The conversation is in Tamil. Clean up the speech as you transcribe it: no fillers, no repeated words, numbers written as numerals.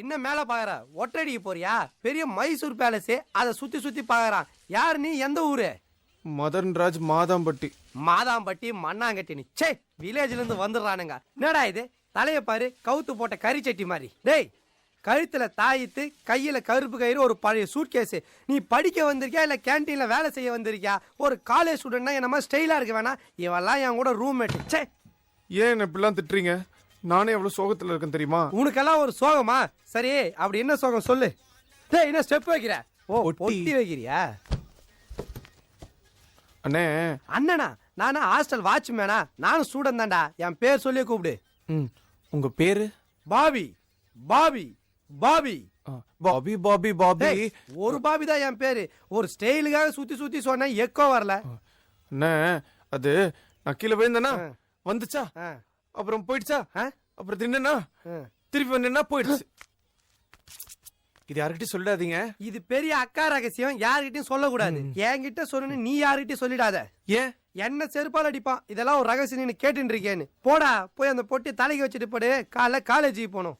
என்ன மேல பாக்குற ஒட்டடிக்கு போறியா? பெரிய மைசூர் பேலஸ், அதை சுத்தி சுத்தி பாக்குறான். யார் நீ? எந்த ஊரு? மதன்ராஜ் மாதாம்பட்டி. மாதாம்பட்டி மண்ணாங்கட்டி. நீ சே வில்லேஜ்ல இருந்து வந்துடுறானுங்க. என்னடா இது? தலைய பாரு, கவுத்து போட்ட கறி சட்டி மாதிரி. டேய், கழுத்துல தாயித்து, கையில கருப்பு கயிறு, ஒரு பழைய சூட்கேஸ். நீ படிக்க வந்திருக்கியா இல்ல கேன்டீன்ல வேலை செய்ய வந்திருக்கியா? ஒரு காலேஜ் ஸ்டூடெண்ட்னா என்னமா ஸ்டைலா இருக்க வேணா? இவெல்லாம் என் கூட ரூம்மேட். சே, ஏன் என்ன இப்படிலாம் திட்டுறீங்க? நானே எவ்வளவு சோகத்துல இருக்கேன் தெரியுமா? உனக்கெல்லாம் ஒரு சோகமா? சரி, அப்படி என்ன சோகம் சொல்லு. டேய், என்ன ஸ்டெப் வைக்கிற? ஓ, பொட்டி வைக்கிறியா? அண்ணே. அண்ணனா? நானா ஹாஸ்டல் வாட்ச்மேனா? நானும் ஸ்டூடெண்ட் தான்டா. என் பேர் சொல்லி கூப்பிடு. உங்க பேரு? Bobby. Bobby Bobby Bobby Bobby Bobby. ஒரு பாபி தான் என் பேரு. ஒரு ஸ்டைலுக்காக சுத்தி சுத்தி சொன்ன எக்கோ வரல. அண்ணே, அது நான் கீழே விழுந்தேனா வந்துச்சா, அப்புறம் போயிடுச்சா, அப்புறம் தின்னா திருப்பி வந்தேன்னா போயிடுச்சு. இது யார்கிட்டயும் சொல்லாதீங்க. இது பெரிய அக்கா ரகசியம், யார்கிட்டயும் சொல்லக்கூடாது. என்கிட்ட சொல்லணும், நீ யார்கிட்டயும் சொல்லிடாத. ஏன்? என்ன செருப்பால் அடிப்பான். இதெல்லாம் ஒரு ரகசியம் நீ கேட்டுட்டு இருக்கேன்னு. போடா, போய் அந்த பொட்டி தலைக்கு வச்சுட்டு போடு. காலைல காலேஜுக்கு போகணும்.